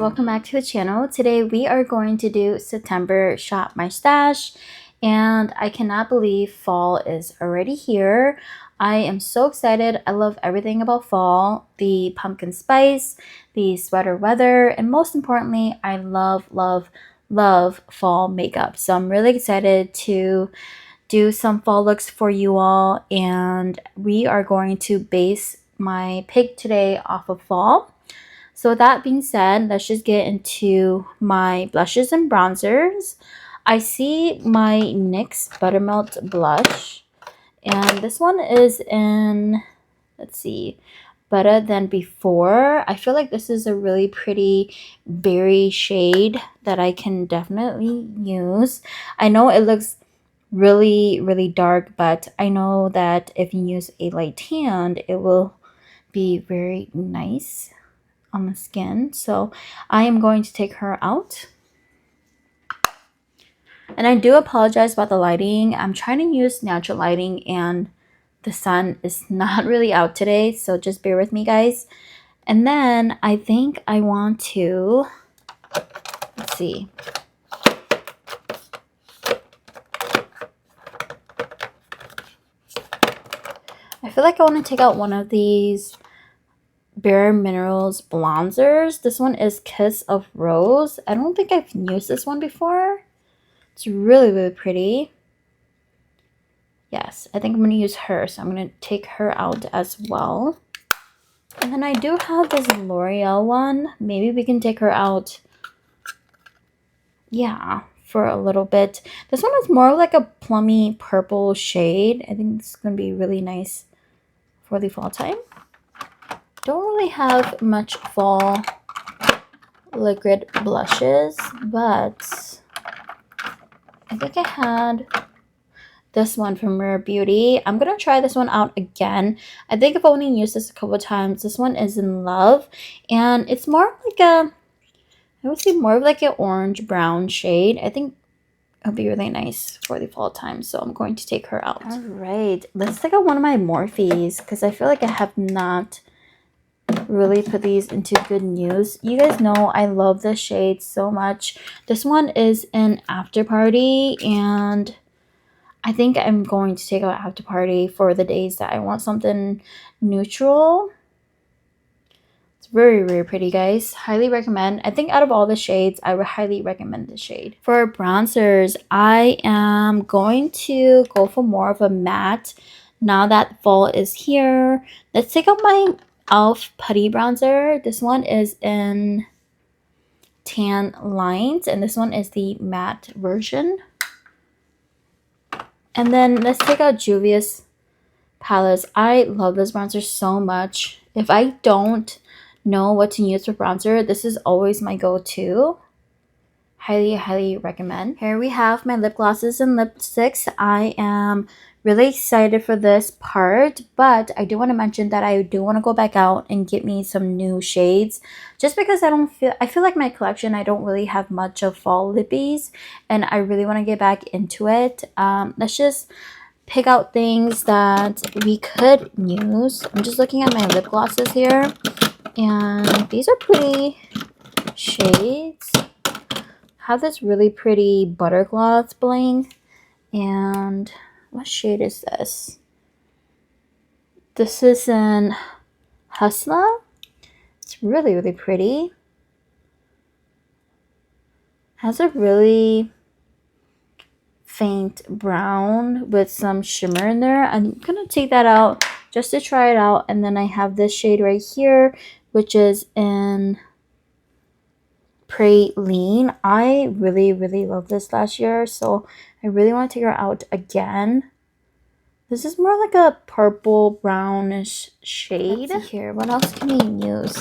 welcome back to the channel. Today we are going to do September Shop My Stash, and I cannot believe fall is already here. I am so excited. I love everything about fall, the pumpkin spice, the sweater weather, and most importantly, I love fall makeup. So I'm really excited to do some fall looks for you all, and we are going to base my pick today off of fall. So with that being said, let's just get into my blushes and bronzers. I see my NYX Buttermelt blush, and this one is in, let's see, Better Than Before. I feel like this is a really pretty berry shade that I can definitely use. I know it looks really dark, but I know that if you use a light tan, it will be very nice on the skin. So I am going to take her out. And I do apologize about the lighting. I'm trying to use natural lighting and the sun is not really out today, so just bear with me, guys. And then I think I want to, let's see, I feel like I want to take out one of these Bare Minerals bronzers. This one is Kiss of Rose. I don't think I've used this one before. It's really pretty. Yes, I think I'm going to use her, so I'm going to take her out as well. And then I do have this L'Oreal one. Maybe we can take her out, yeah, for a little bit. This one is more like a plummy purple shade. I think it's going to be really nice for the fall time. Don't really have much fall liquid blushes, but I think I had this one from Rare Beauty. I'm gonna try this one out again. I think I've only used this a couple of times. This one is In Love, and it's more like a, I would say more of like an orange brown shade. I think it'll be really nice for the fall time, so I'm going to take her out. All right, let's take out one of my Morphes because I feel like I have not really put these into good use. You guys know I love this shade so much. This one is in After Party, and I think I'm going to take out After Party for the days that I want something neutral. It's very pretty, guys. Highly recommend. I think out of all the shades, I would highly recommend this shade. For bronzers, I am going to go for more of a matte now that fall is here. Let's take out my e.l.f. Putty Bronzer. This one is in Tan Lines, and this one is the matte version. And then let's take out Juvia's Palettes. I love this bronzer so much. If I don't know what to use for bronzer, this is always my go-to. Highly recommend. Here we have my lip glosses and lipsticks. I am really excited for this part, but I do want to mention that I do want to go back out and get me some new shades, just because I feel like my collection, I don't really have much of fall lippies, and I really want to get back into it. Let's just pick out things that we could use. I'm just looking at my lip glosses here, and these are pretty shades. Have this really pretty butter gloss bling, and what shade is this? This is in Hustler. It's really pretty. Has a really faint brown with some shimmer in there. I'm gonna take that out just to try it out. And then I have this shade right here, which is in Praline. I really love this last year, so I really want to take her out again. This is more like a purple brownish shade. Let's see here, what else can we use?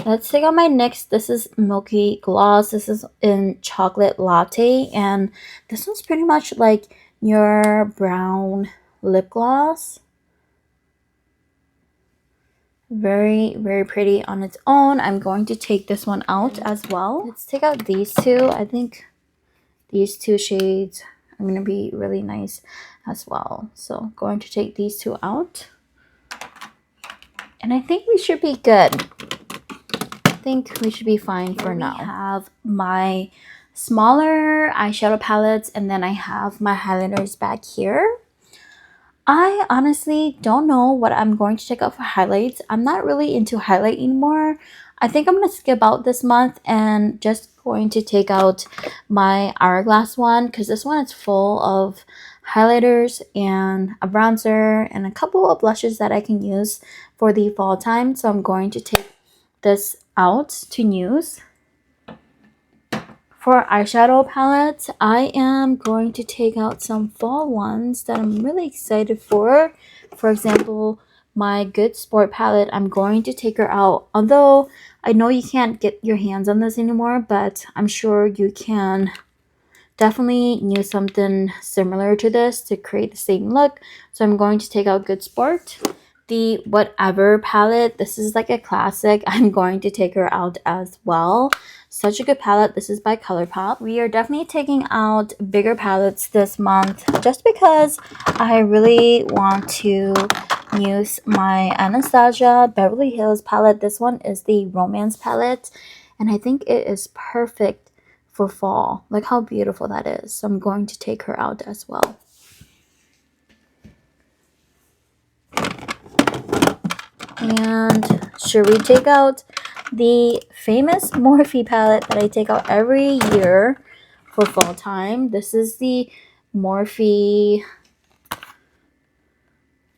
Let's take out my NYX. This is Milky Gloss. This is in Chocolate Latte, and this one's pretty much like your brown lip gloss. Very pretty on its own. I'm going to take this one out as well. Let's take out these two. I think these two shades are going to be really nice as well. So going to take these two out. And I think we should be good. I think we should be fine for now. I have my smaller eyeshadow palettes, and then I have my highlighters back here. I honestly don't know what I'm going to take out for highlights. I'm not really into highlight anymore. I think I'm going to skip out this month and just going to take out my Hourglass one, because this one is full of highlighters and a bronzer and a couple of blushes that I can use for the fall time. So I'm going to take this out to use. For eyeshadow palettes, I am going to take out some fall ones that I'm really excited for. For example, my Good Sport palette, I'm going to take her out. Although I know you can't get your hands on this anymore, but I'm sure you can definitely use something similar to this to create the same look. So I'm going to take out Good Sport. The Whatever palette, this is like a classic. I'm going to take her out as well. Such a good palette. This is by ColourPop. We are definitely taking out bigger palettes this month just because I really want to use my Anastasia Beverly Hills palette. This one is the Romance palette, and I think it is perfect for fall. Look how beautiful that is. So I'm going to take her out as well. And should we take out the famous Morphe palette that I take out every year for fall time? This is the Morphe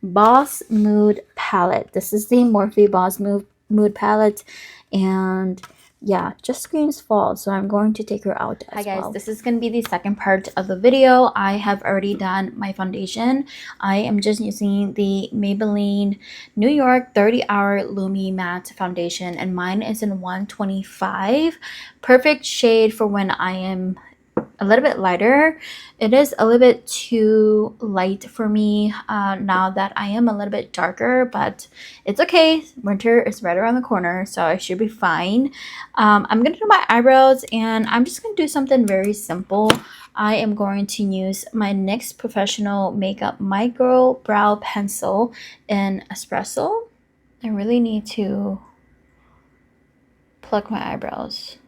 Boss Mood palette. This is the Morphe Boss Mood palette, and yeah, just screams fall. So I'm going to take her out as well. Hi guys, this is going to be the second part of the video. I have already done my foundation. I am just using the Maybelline New York 30-Hour Lumi Matte Foundation, and mine is in 125. Perfect shade for when I am a little bit lighter. It is a little bit too light for me now that I am a little bit darker, but it's okay. Winter is right around the corner, so I should be fine. I'm gonna do my eyebrows, and I'm just gonna do something very simple. I am going to use my NYX Professional Makeup Micro Brow Pencil in Espresso. I really need to pluck my eyebrows.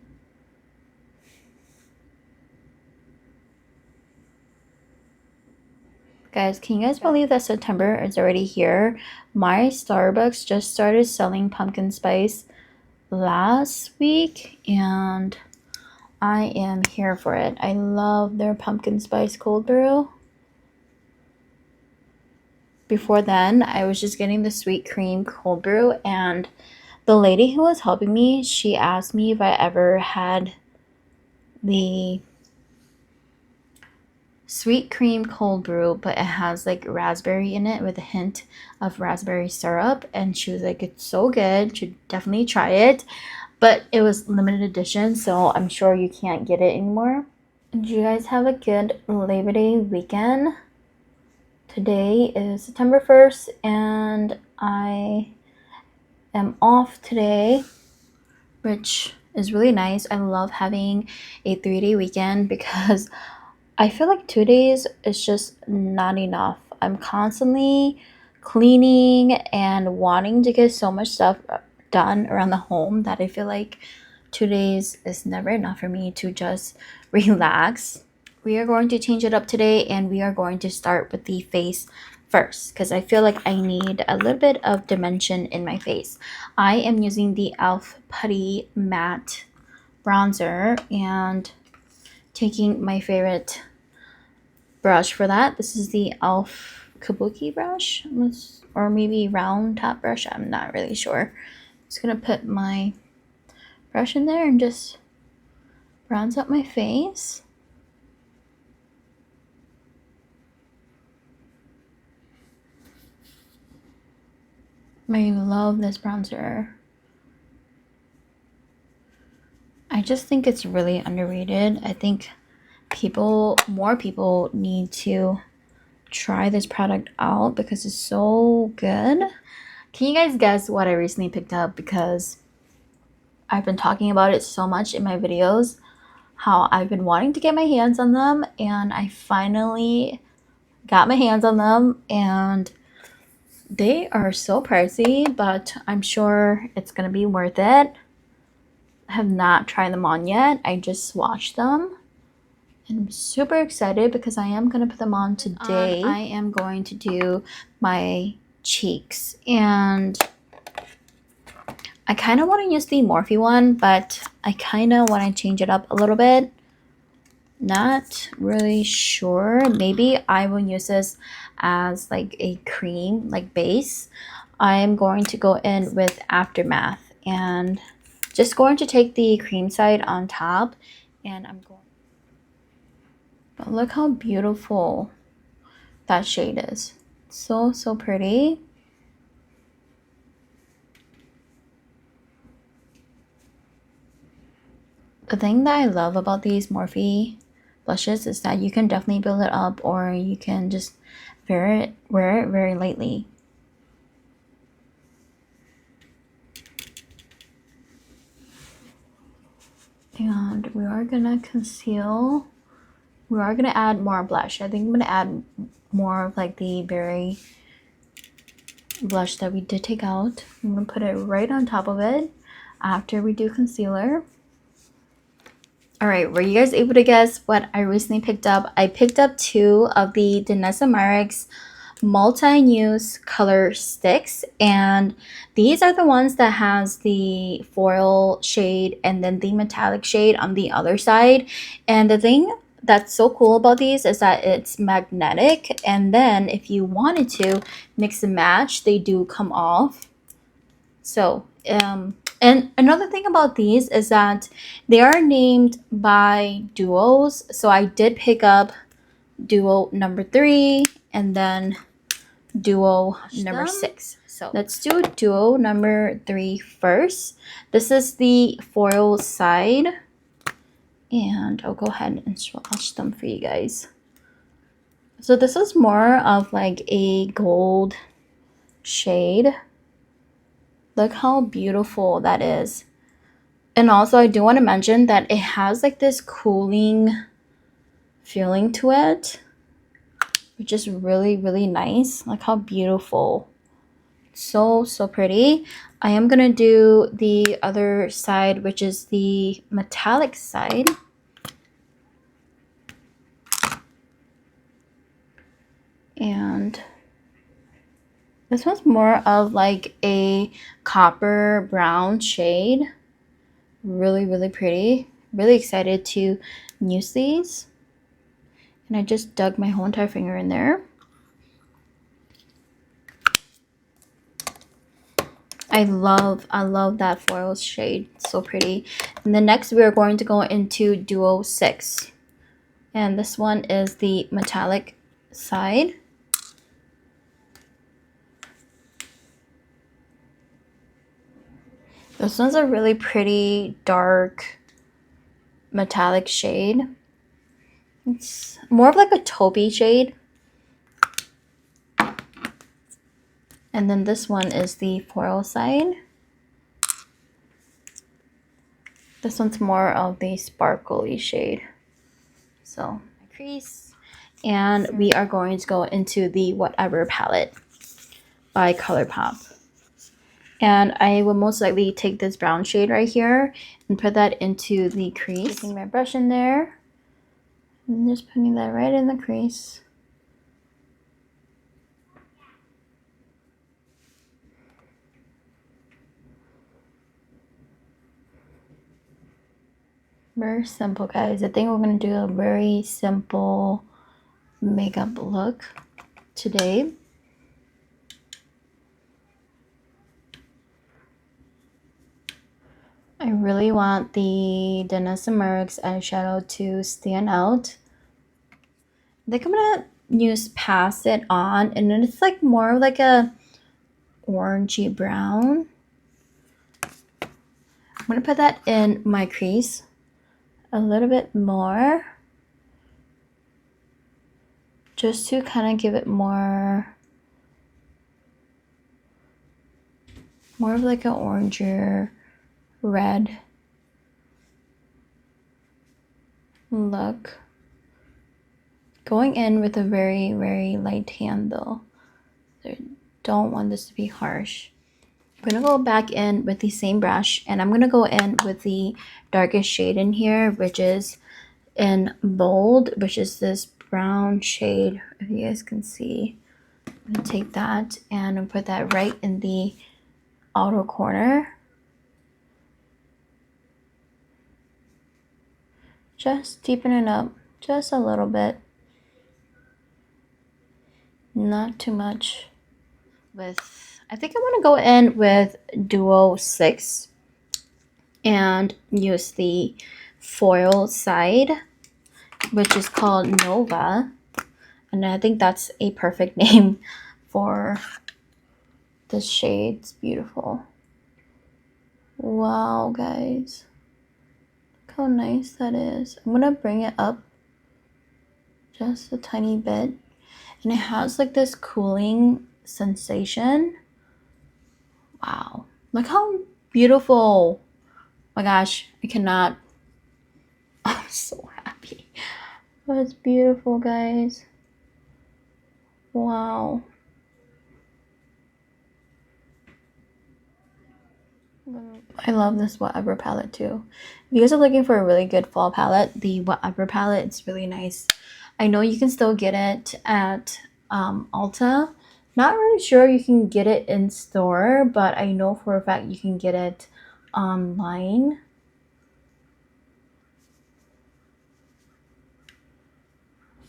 Guys, can you guys believe that September is already here? My Starbucks just started selling pumpkin spice last week, and I am here for it. I love their pumpkin spice cold brew. Before then, I was just getting the sweet cream cold brew, and the lady who was helping me, she asked me if I ever had the sweet cream cold brew, but it has like raspberry in it with a hint of raspberry syrup, and she was like, it's so good, you should definitely try it. But it was limited edition, so I'm sure you can't get it anymore. Did you guys have a good Labor Day weekend? Today is September 1st, and I am off today, which is really nice. I love having a 3-day weekend because I feel like 2 days is just not enough. I'm constantly cleaning and wanting to get so much stuff done around the home that I feel like 2 days is never enough for me to just relax. We are going to change it up today, and we are going to start with the face first because I feel like I need a little bit of dimension in my face. I am using the e.l.f. Putty Matte Bronzer and taking my favorite brush for that. This is the e.l.f. Kabuki brush, or maybe round top brush. I'm not really sure. Just gonna put my brush in there and just bronze up my face. I love this bronzer. I just think it's really underrated. I think more people need to try this product out because it's so good. Can you guys guess what I recently picked up? Because I've been talking about it so much in my videos, how I've been wanting to get my hands on them, and I finally got my hands on them, and they are so pricey, but I'm sure it's gonna be worth it. I have not tried them on yet. I just swatched them. And I'm super excited because I am going to put them on today. I am going to do my cheeks. And I kind of want to use the Morphe one, but I kind of want to change it up a little bit. Not really sure. Maybe I will use this as like a cream, like base. I'm going to go in with Aftermath and just going to take the cream side on top, and I'm going. But look how beautiful that shade is. So pretty. The thing that I love about these Morphe blushes is that you can definitely build it up, or you can just wear it very lightly. And we are gonna conceal. We are gonna add more blush. I think I'm gonna add more of like the berry blush that we did take out. I'm gonna put it right on top of it after we do concealer. All right, were you guys able to guess what I recently picked up? I picked up 2 of the Danessa Myricks multi-use color sticks, and these are the ones that has the foil shade and then the metallic shade on the other side. And the thing that's so cool about these is that it's magnetic, and then if you wanted to mix and match, they do come off. So and another thing about these is that they are named by duos. So I did pick up duo number 3 and then duo number 6. So let's do duo number 3 first. This is the foil side, and I'll go ahead and swatch them for you guys. So this is more of like a gold shade. Look how beautiful that is. And also I do want to mention that it has like this cooling feeling to it, which is really nice. Look how beautiful. So pretty. I am gonna do the other side, which is the metallic side. And this one's more of like a copper brown shade. Really pretty. Really excited to use these. And I just dug my whole entire finger in there. I love that foil shade. So pretty. And then next we are going to go into Duo 6. And this one is the metallic side. This one's a really pretty dark metallic shade. It's more of like a taupey shade. And then this one is the foil side. This one's more of the sparkly shade. So, crease. And we are going to go into the Whatever palette by ColourPop. And I will most likely take this brown shade right here and put that into the crease. Taking my brush in there and just putting that right in the crease. Very simple, guys. I think we're going to do a very simple makeup look today. I really want the Danessa Myricks eyeshadow to stand out. I think I'm going to use Pass It On, and then it's like more like a orangey brown. I'm going to put that in my crease a little bit more, just to kind of give it more of like an oranger red look. Going in with a very light hand though. I don't want this to be harsh. I'm gonna go back in with the same brush, and I'm gonna go in with the darkest shade in here, which is in bold, which is this brown shade, if you guys can see. I'm gonna take that and I'll put that right in the outer corner. Just deepen it up just a little bit, not too much. I think I want to go in with Duo 6 and use the foil side, which is called Nova, and I think that's a perfect name for this shade. It's beautiful. Wow, guys, look how nice that is. I'm gonna bring it up just a tiny bit, and it has like this cooling sensation. Wow, look how beautiful. My gosh, I cannot. I'm so happy. Oh, it's beautiful, guys. Wow. I love this Whatever palette too. If you guys are looking for a really good fall palette, the Whatever palette is really nice. I know you can still get it at Ulta. Not really sure you can get it in store, but I know for a fact you can get it online.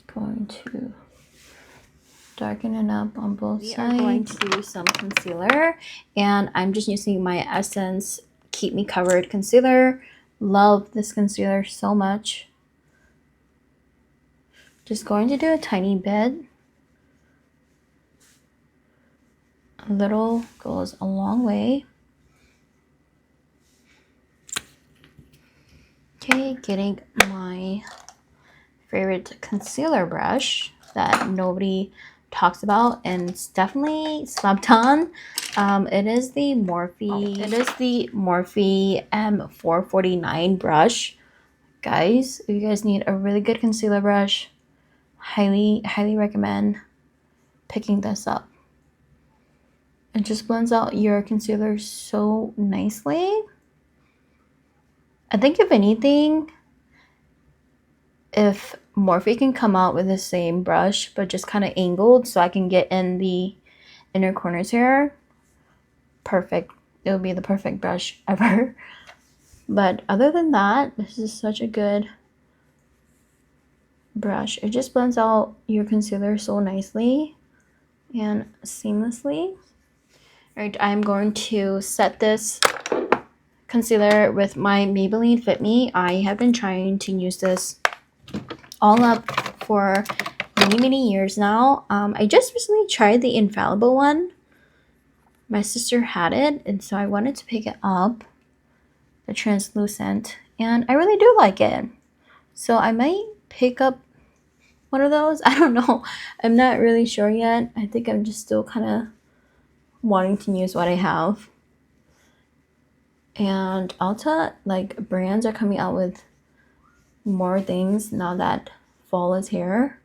Going to darken it up on both sides. We are going to do some concealer, and I'm just using my Essence Keep Me Covered concealer. Love this concealer so much. Just going to do a tiny bit. A little goes a long way. Okay, getting my favorite concealer brush that nobody talks about, and it's definitely slept on. It is the Morphe. It is the Morphe M449 brush, guys. If you guys need a really good concealer brush, highly recommend picking this up. It just blends out your concealer so nicely. I think if anything, if Morphe can come out with the same brush but just kind of angled so I can get in the inner corners here, perfect. It would be the perfect brush ever. But other than that, this is such a good brush. It just blends out your concealer so nicely and seamlessly. Alright, I'm going to set this concealer with my Maybelline Fit Me. I have been trying to use this all up for many years now. I just recently tried the Infallible one. My sister had it, and so I wanted to pick it up, the translucent, and I really do like it. So I might pick up one of those. I don't know. I'm not really sure yet. I think I'm just still kind of wanting to use what I have. And Ulta, like, brands are coming out with more things now that fall is here.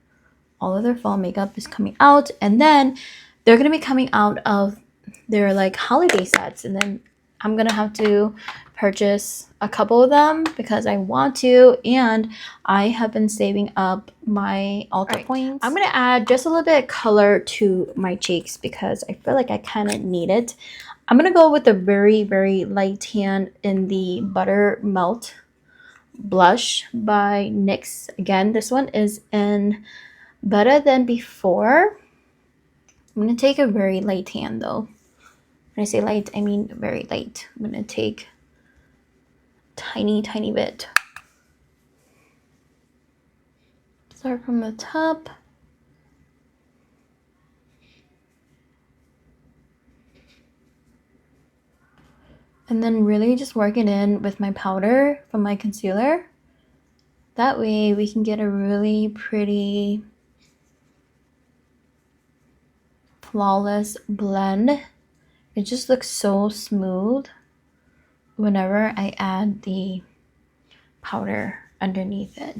All of their fall makeup is coming out, and then they're gonna be coming out of their like holiday sets, and then I'm gonna have to purchase a couple of them because I want to, and I have been saving up my Ulta points. I'm gonna add just a little bit of color to my cheeks because I feel like I kind of need it. I'm gonna go with a very light tan in the Buttermelt blush by NYX. Again, this one is in Better Than Before. I'm going to take a very light tan though. When I say light, I mean very light. I'm going to take a tiny bit. Start from the top. And then really just work it in with my powder from my concealer. That way we can get a really pretty flawless blend. It just looks so smooth whenever I add the powder underneath it.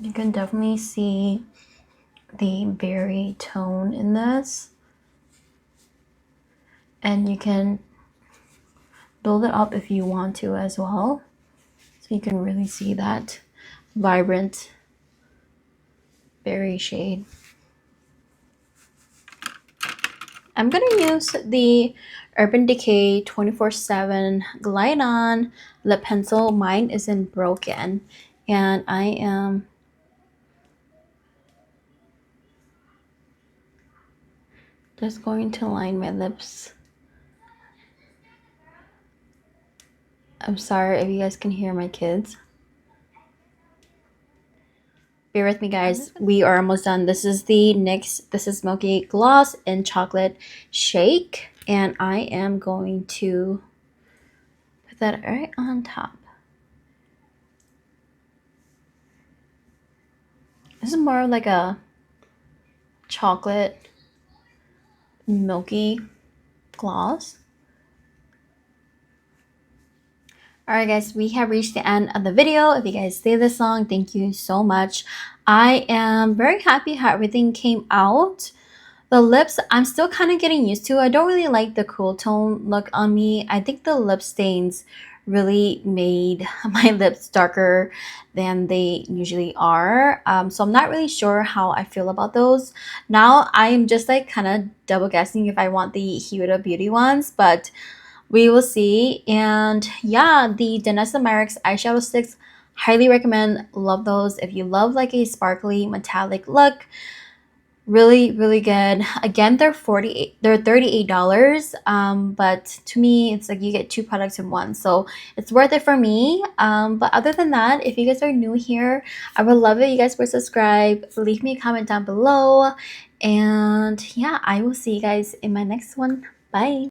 You can definitely see the berry tone in this, and you can build it up if you want to as well, so you can really see that vibrant berry shade. I'm gonna use the Urban Decay 24/7 Glide On lip pencil. Mine isn't broken, and I am just going to line my lips. I'm sorry if you guys can hear my kids. Bear with me, guys. We are almost done. This is the NYX. This is Milky Gloss and Chocolate Shake. And I am going to put that right on top. This is more like a chocolate milky gloss. Alright guys, we have reached the end of the video. If you guys stayed this long, thank you so much. I am very happy how everything came out. The lips, I'm still kind of getting used to. I don't really like the cool tone look on me. I think the lip stains really made my lips darker than they usually are. So I'm not really sure how I feel about those. Now I am just like kind of double guessing if I want the Huda Beauty ones, but we will see. And yeah, the Danessa Myricks eyeshadow sticks, highly recommend. Love those if you love like a sparkly metallic look. Really good. Again, they're $38, but to me it's like you get 2 products in one, so it's worth it for me. But other than that, if you guys are new here, I would love it you guys would subscribe, leave me a comment down below, and yeah, I will see you guys in my next one. Bye.